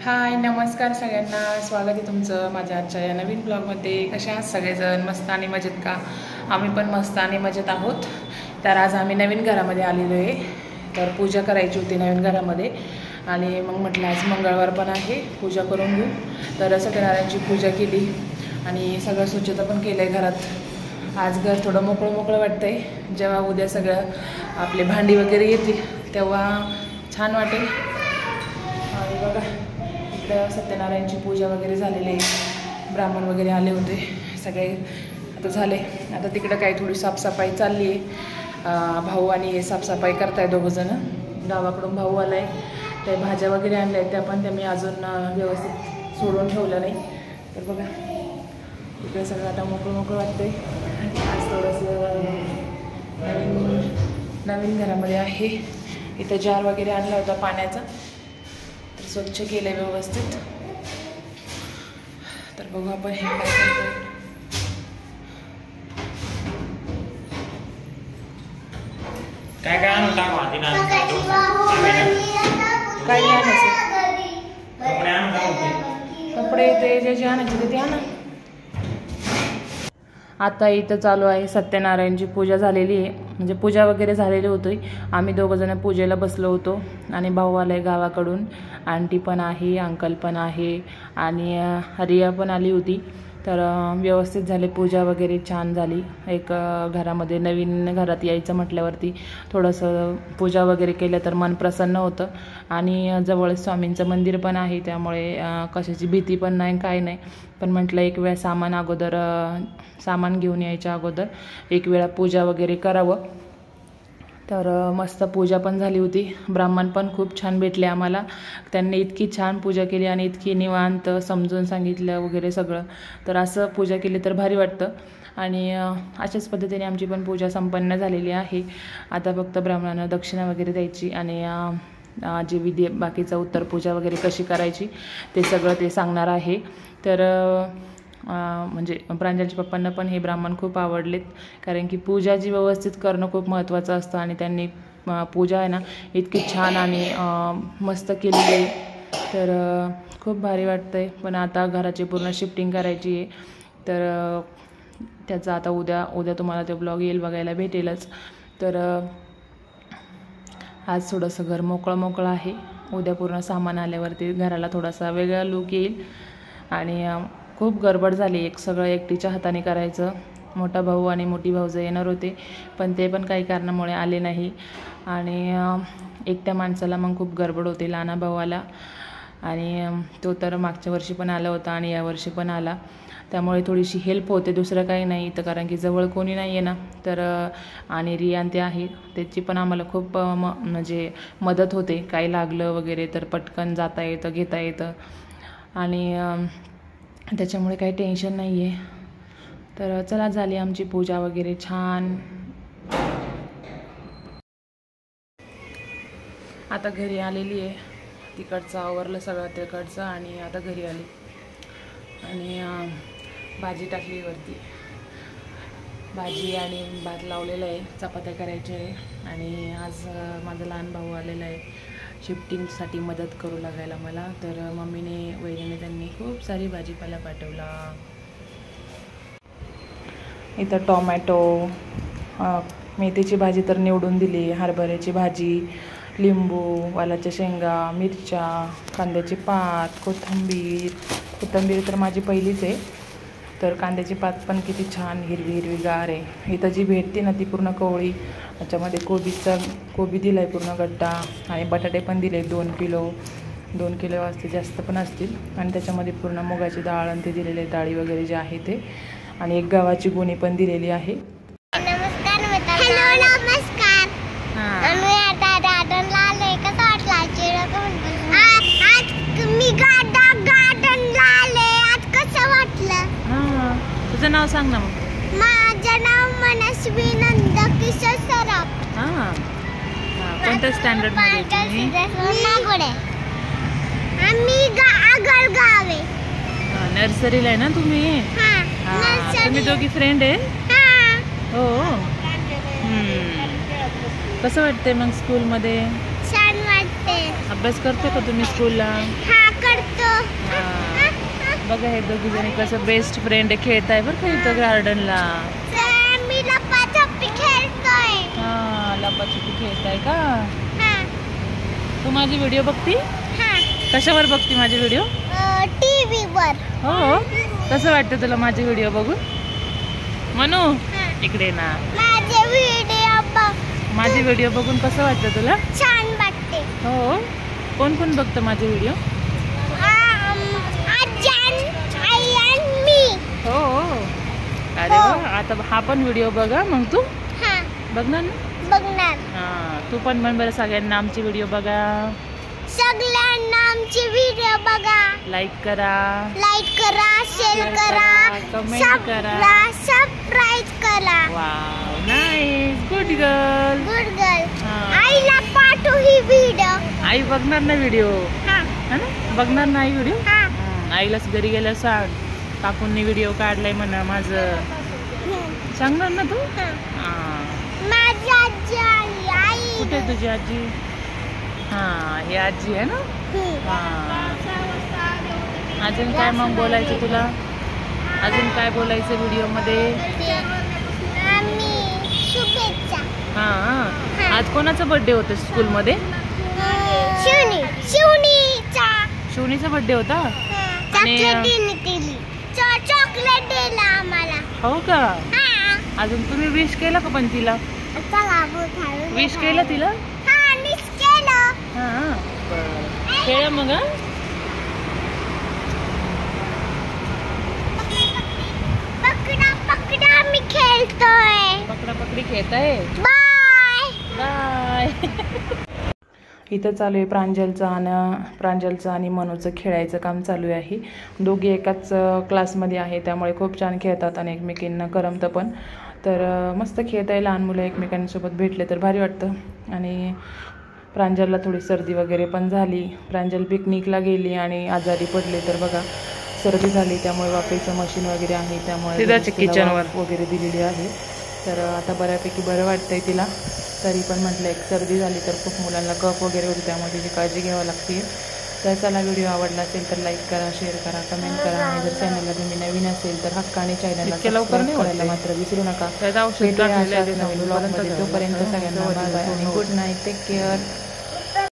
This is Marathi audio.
हाय नमस्कार सगळ्यांना, स्वागत आहे तुमचं माझ्या आजच्या या नवीन ब्लॉगमध्ये। कशा आहात सगळेजण? मस्त आणि मजेत का? आम्ही पण मस्त आणि मजेत आहोत। तर आज आम्ही नवीन घरामध्ये आलेलो आहे, तर पूजा करायची होती नवीन घरामध्ये आणि मग म्हटलं आज मंगळवार पण आहे, पूजा करून घेऊ। तर सत्यनारायणची पूजा केली आणि सगळं स्वच्छता पण केलं आहे घरात। आज घर थोडं मोकळं मोकळं वाटतंय, जेव्हा उद्या सगळं आपले भांडी वगैरे येतील तेव्हा छान वाटेल। आणि बघा इकडं सत्यनारायणची पूजा वगैरे झालेली आहे, ब्राह्मण वगैरे आले होते सगळे, आता झाले। आता तिकडं काही थोडी साफसफाई चालली आहे, भाऊ आणि हे साफसफाई करताय दोघंजण। गावाकडून भाऊ आला आहे, ते भाज्या वगैरे आणल्या आहेत, त्या पण मी अजून व्यवस्थित सोडून ठेवलं नाही। तर बघा इकडे सगळं आता मोकळं मोकळं वाटतंय। आज थोडंसं नवीन घरामध्ये आहे। इथं जार वगैरे आणला होता पाण्याचा, तर स्वच्छ केलं आहे व्यवस्थित। तर बघू आपण हे काय करतो। काय काय आणून टाकू आधी ना काय आणायचं? कपडे आणून टाकू, कपडे ते जे आणायचे ते आणा। आता इथं चालू आहे सत्यनारायणची पूजा झालेली आहे, म्हणजे पूजा वगैरे झालेली होती। आम्ही दोघंजण पूजेला बसलो होतो आणि भाऊ आलाय गावाकडून, आंटी पण आहे, अंकल पण आहे आणि रिया पण आली होती। तर व्यवस्थित झाले, पूजा वगैरे छान झाली। एक घरामध्ये नवीन घरात यायचं म्हटल्यावरती थोडंसं पूजा वगैरे केलं तर मन प्रसन्न होतं आणि जवळ स्वामींचं मंदिर पण आहे, त्यामुळे कशाची भीती पण नाही, काय नाही। पण म्हटलं एक वेळ सामान घेऊन यायच्या अगोदर एक वेळा पूजा वगैरे करावं। तर मस्त पूजा पण झाली होती, ब्राह्मण पण खूप छान भेटले आम्हाला। त्यांनी इतकी छान पूजा केली आणि इतकी निवांत समजून सांगितलं वगैरे सगळं। तर असं पूजा केली तर भारी वाटतं आणि अशाच पद्धतीने आमची पण पूजा संपन्न झालेली आहे। आता फक्त ब्राह्मणांना दक्षिणा वगैरे द्यायची आणि जी विधी बाकीचा उत्तर पूजा वगैरे कशी करायची ते सगळं ते सांगणार आहे। तर म्हणजे प्रांजलच्या पप्पांना पण हे ब्राह्मण खूप आवडलेत, कारण की पूजा जी व्यवस्थित करणं खूप महत्त्वाचं असतं आणि त्यांनी पूजा आहे ना इतकी छान आणि मस्त केलेली आहे। तर खूप भारी वाटतंय। पण आता घराची पूर्ण शिफ्टिंग करायची आहे, तर त्याचा आता उद्या तुम्हाला ते ब्लॉग येईल, बघायला भेटेलच। तर आज थोडंसं घर मोकळं आहे, उद्या पूर्ण सामान आल्यावरती घराला थोडासा वेगळा लुक येईल। आणि खूप गडबड झाली, सगळं एकटीच्या हाताने करायचं। मोठा भाऊ आणि मोठी भाऊजं येणार होते, पण ते पण काही कारणामुळे आले नाही आणि एकट्या माणसाला मग खूप गडबड होते। लहाना भाऊ आला आणि तो तर मागच्या वर्षी पण आला होता आणि यावर्षी पण आला, त्यामुळे थोडीशी हेल्प होते, दुसरं काही नाही तर, कारण की जवळ कोणी नाही आहे ना। तर आणि रियान ते आहे, त्याची पण आम्हाला खूप म्हणजे मदत होते, काही लागलं वगैरे तर पटकन जाता येतं, घेता येतं आणि त्याच्यामुळे काही टेन्शन नाही आहे। तर चला, झाली आमची पूजा वगैरे छान। आता घरी आलेली आहे, तिकडचं आवरलं सगळं तिकडचं आणि आता घरी आली आणि भाजी टाकली वरती, भाजी आणि भात लावलेला आहे, चपात्या करायच्या आहे। आणि आज माझा लहान भाऊ आलेला आहे शिफ्टिंगसाठी मदत करू लागायला मला। तर वहिनीने त्यांनी खूप सारी भाजीपाला पाठवला। इथं टोमॅटो, मेथीची भाजी तर निवडून दिली, हरभऱ्याची भाजी, लिंबू, वालाच्या शेंगा, मिरच्या, कांद्याची पात, कोथिंबीर तर माझी पहिलीच आहे। तर कांद्याची पात पण किती छान हिरवीगार आहे। इथं जी भेटते ना ती पूर्ण कवळी, त्याच्यामध्ये कोबी दिला आहे पूर्ण गड्डा आणि बटाटे पण दिले 2 किलो असते, जास्त पण असतील। आणि त्याच्यामध्ये पूर्ण मुगाची डाळ आणि ते दिलेले डाळी वगैरे जे आहे ते, आणि एक गव्हाची गोणी पण दिलेली आहे। नमस्कार नमस्कार। आम्ही आता गार्डनला आलोय, कसं वाटलं? आज मी गार्डनला आले, आज कसं वाटलं? तुझं नाव सांग ना मग। माझं नाव मनस्वी नंदकिशोर सराफ। कोणत्या स्टँडर्ड मध्ये तुम्ही? आम्ही आगळगाव आहे, नर्सरीला आहे ना तुम्ही? तुम्ही दोघी फ्रेंड आहे? हो। कसं वाटतंय मग स्कूलमध्ये? छान वाटते। अभ्यास करतो का तुम्ही स्कूलला? हा, खेळतो. हा. बघा हे दोघी जणी कसं बेस्ट फ्रेंड खेळत आहे बरं का इथं गार्डनला. मी लपाछपी खेळतोय. हा लपाछपी खेळताय का? हा तू माझी व्हिडिओ बघती? हा कशावर बघती माझे व्हिडिओ? टीव्ही वर. हो. कसं वाटतं तुला माझे व्हिडिओ बघून? मनू हा. इकडे ना. माझे व्हिडिओ बघ. माझे व्हिडिओ बघून कसं वाटतं तुला? छान वाटते. हो. कोण कोण बघतं माझे व्हिडिओ? आई आणि मी. हो. अरे वा. आता हा पण व्हिडिओ बघा मग तू हा बघणार ना? बघणार. हा तू पण म्हण बरं सगळ्यांना आमची व्हिडिओ बघा. सगळ्यांना आमचे व्हिडिओ बघा. लाईक करा. लाईक करा, शेअर करा, कमेंट करा, सबस्क्राईब करा. Wow nice. Good girl. Good girl. हा. आईला पाठव ही व्हिडिओ. आई बघणार ना व्हिडिओ? हा है ना? बघणार ना आई व्हिडिओ? हा आईलाच घरी गेल्या सांग काकूंनी व्हिडिओ काढलाय म्हणा माझं. सांगणार ना तू? हा. हा. माझी आजी आली. आई कुठे आहे तुझी आजी? हा ही आजी आहे ना? हा. अजून काय मग बोलायचं तुला? अजून काय बोलायचं व्हिडिओ मध्ये? आम्ही शुभेच्छा. हा. आज कोणाचा बर्थडे होता स्कूल मध्ये? शिवनीचा. शिवनीचा बर्थडे होता. चॉकलेट दिली. चॉकलेट दिला आम्हाला. हो का? हा. अजून तुम्ही विश केलं का पण तिला? चला बोल. विश केलं तिला? हा मिस केलं. हा. खेळ मग. हा? पकडा पकडा मी खेळतोय. पकडा पकडी खेळताय. Bye bye. इथं चालू आहे प्रांजलचं आणि मनूचं खेळायचं काम चालू आहे. दोघे एकाच क्लासमध्ये आहे त्यामुळे खूप छान खेळतात आणि एकमेकींना करमतं पण. तर मस्त खेळत आहे. लहान मुलं एकमेकांसोबत भेटले तर भारी वाटतं. आणि प्रांजलला थोडी सर्दी वगैरे पण झाली. प्रांजल पिकनिकला गेली आणि आजारी पडले तर बघा सर्दी झाली. त्यामुळे वाफेचं मशीन वगैरे आहे त्यामुळे किचनवर वगैरे दिलेली आहे. तर आता बऱ्यापैकी बरं वाटतंय तिला. तरी पण म्हटलं एक सर्दी झाली तर खूप मुलांना कफ वगैरे होते त्यामुळे तिची काळजी घ्यावी लागते. तर चला व्हिडिओ आवडला असेल तर लाईक करा, शेअर करा, कमेंट करा आणि जर चॅनलला तुम्ही नवीन असेल तर हक्काने चॅनलला सबस्क्राईब करायला मात्र विसरू नका. भेटूया अशाच नवीन ब्लॉगमध्ये. तोपर्यंत सगळ्यांना बाय बाय आणि गुड नाईट. Take care.